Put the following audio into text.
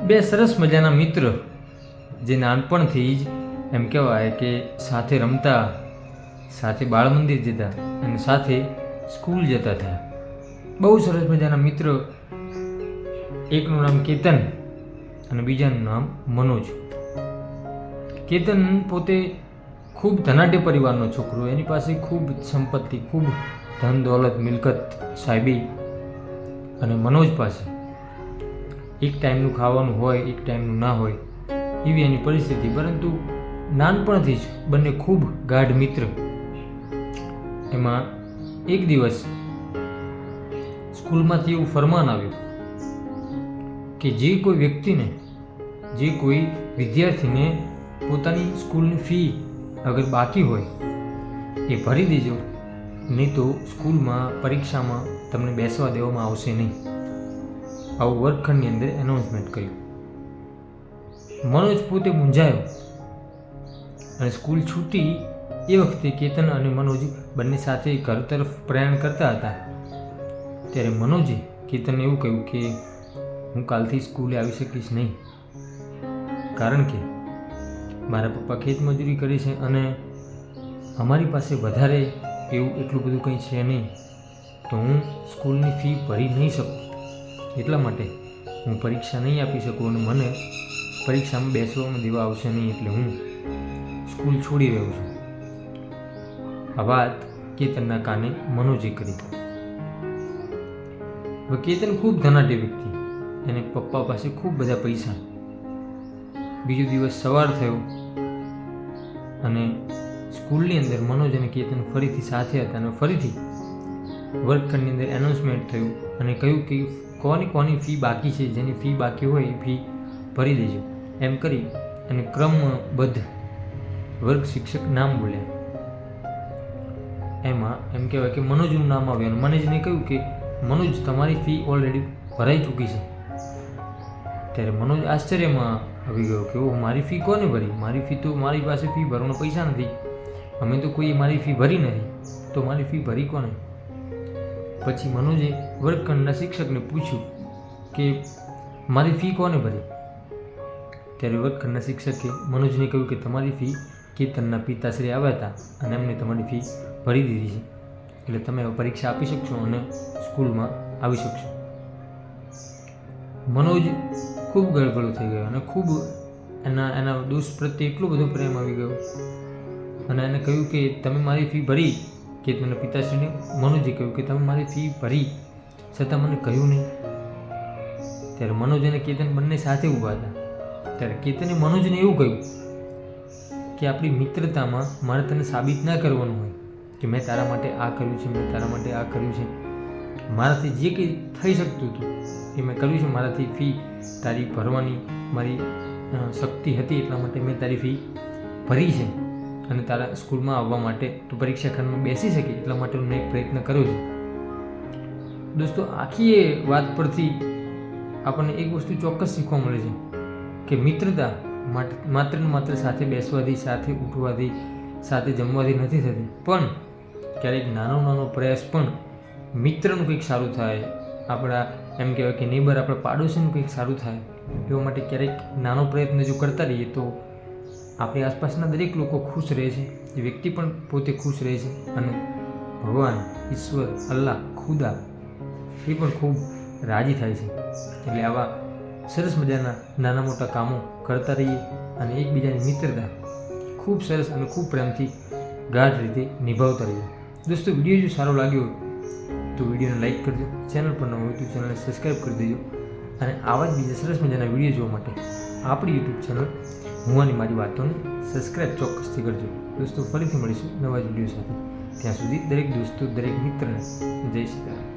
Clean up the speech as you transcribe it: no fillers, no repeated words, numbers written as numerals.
બે સરસ મજાના મિત્ર જે નાનપણથી જ એમ કહેવાય કે સાથે રમતા, સાથે બાળ મંદિર જતા અને સાથે સ્કૂલ જતા થયા. બહુ સરસ મજાના મિત્ર. એકનું નામ કેતન અને બીજાનું નામ મનોજ. કેતન પોતે ખૂબ ધનાઢ્ય પરિવારનો છોકરો. એની પાસે ખૂબ સંપત્તિ, ખૂબ ધન દોલત, મિલકત, સાહેબી. અને મનોજ પાસે એક ટાઈમનું ખાવાનું હોય, એક ટાઈમનું ના હોય, એવી એની પરિસ્થિતિ. પરંતુ નાનપણથી જ બંને ખૂબ ગાઢ મિત્ર. એમાં એક દિવસ સ્કૂલમાંથી એવું ફરમાન આવ્યું કે જે કોઈ વ્યક્તિને, જે કોઈ વિદ્યાર્થીને પોતાની સ્કૂલની ફી અગર બાકી હોય એ ભરી દેજો, નહીં તો સ્કૂલમાં પરીક્ષામાં તમને બેસવા દેવામાં આવશે નહીં. આવું વર્ગખંડની અંદર એનાઉન્સમેન્ટ કર્યું. મનોજ પોતે મૂંઝાયો અને સ્કૂલ છૂટી એ વખતે કેતન અને મનોજ બંને સાથે ઘર તરફ પ્રયાણ કરતા હતા. ત્યારે મનોજે કેતનને એવું કહ્યું કે હું કાલથી સ્કૂલે આવી શકીશ નહીં, કારણ કે મારા પપ્પા ખેતમજૂરી કરે છે અને અમારી પાસે વધારે એવું એટલું બધું કંઈ છે નહીં, તો હું સ્કૂલની ફી ભરી નહીં શકું. એટલા માટે હું પરીક્ષા નહીં આપી શકું અને મને પરીક્ષામાં બેસવામાં દેવા આવશે નહીં, એટલે હું સ્કૂલ છોડી રહ્યો છું. આ વાત કેતનના કાને મનોજે કરી. હવે કેતન ખૂબ ધનાઢ્ય વ્યક્તિ. એને પપ્પા પાસે ખૂબ બધા પૈસા. બીજો દિવસ સવાર થયો અને સ્કૂલની અંદર મનોજ અને કેતન ફરીથી સાથે હતા અને ફરીથી વર્ગખંડની અંદર એનાઉન્સમેન્ટ થયું અને કહ્યું કે કોની ફી બાકી છે, જેની ફી બાકી હોય એ ફી ભરી દેજો. એમ કરી અને ક્રમબદ્ધ વર્ગ શિક્ષક નામ બોલ્યા. એમાં એમ કહેવાય કે મનોજનું નામ આવ્યું અને મનોજને કહ્યું કે મનોજ, તમારી ફી ઓલરેડી ભરાઈ ચૂકી છે. ત્યારે મનોજ આશ્ચર્યમાં આવી ગયો કે ઓહ, મારી ફી કોને ભરી? મારી ફી તો, મારી પાસે ફી ભરવાનો પૈસા નથી, અમે તો કોઈ મારી ફી ભરી નથી, તો મારી ફી ભરી કોને? પછી મનોજે વર્ગખંડના શિક્ષકને પૂછ્યું કે મારી ફી કોને ભરી? ત્યારે વર્ગખંડના શિક્ષકે મનોજને કહ્યું કે તમારી ફી કેતનના પિતાશ્રી આવ્યા હતા અને એમને તમારી ફી ભરી દીધી છે, એટલે તમે હવે પરીક્ષા આપી શકશો અને સ્કૂલમાં આવી શકશો. મનોજ ખૂબ ગળગળો થઈ ગયો અને ખૂબ એના દોસ્ત પ્રત્યે એટલો બધો પ્રેમ આવી ગયો અને એને કહ્યું કે તમે મારી ફી ભરી. કેતનના પિતાશ્રીને મનોજે કહ્યું કે તમે મારી ફી ભરી છતાં મને કહ્યું નહીં. ત્યારે મનોજ અને કેતન બંને સાથે ઊભા હતા. ત્યારે કેતને મનોજને એવું કહ્યું કે આપણી મિત્રતામાં મારે તને સાબિત ના કરવાનું હોય કે મેં તારા માટે આ કર્યું છે, મેં તારા માટે આ કર્યું છે. મારાથી જે કંઈ થઈ શકતું હતું એ મેં કર્યું છે. મારાથી ફી તારી ભરવાની મારી શક્તિ હતી, એટલા માટે મેં તારી ફી ભરી છે અને તારા સ્કૂલમાં આવવા માટે, તો પરીક્ષા ખંડમાં બેસી શકે એટલા માટે મેં એક પ્રયત્ન કર્યો છે. દોસ્તો, આખી એ વાત પરથી આપણને એક વસ્તુ ચોક્કસ શીખવા મળે છે કે મિત્રતા માત્ર ને માત્ર સાથે બેસવાથી, સાથે ઉઠવાથી, સાથે જમવાથી નથી થતી, પણ ક્યારેક નાનો પ્રયાસ પણ મિત્રનું કંઈક સારું થાય, આપણા એમ કહેવાય કે નેબર, આપણા પાડોશીનું કંઈક સારું થાય, એવા માટે ક્યારેક નાનો પ્રયત્ન જો કરતા રહીએ તો આપણી આસપાસના દરેક લોકો ખુશ રહે છે, એ વ્યક્તિ પણ પોતે ખુશ રહે છે અને ભગવાન, ઈશ્વર, અલ્લાહ, ખુદા એ પણ ખૂબ રાજી થાય છે. એટલે આવા સરસ મજાના નાના મોટા કામો કરતા રહીએ અને એકબીજાની મિત્રતા ખૂબ સરસ અને ખૂબ પ્રેમથી ગાઢ રીતે નિભાવતા રહીએ. દોસ્તો, વિડીયો જો સારો લાગ્યો તો વિડીયોને લાઈક કરજો, ચેનલ પર ન હોય તો ચેનલને સબસ્ક્રાઈબ કરી દેજો અને આવા જ બીજા સરસ મજાના વિડીયો જોવા માટે આપણી યુટ્યુબ ચેનલ હું અને મારી વાતોને સબસ્ક્રાઈબ ચોક્કસથી કરજો. દોસ્તો, ફરીથી મળીશું નવા જ વિડીયો સાથે. ત્યાં સુધી દરેક દોસ્તો, દરેક મિત્રને જય સીતારામ.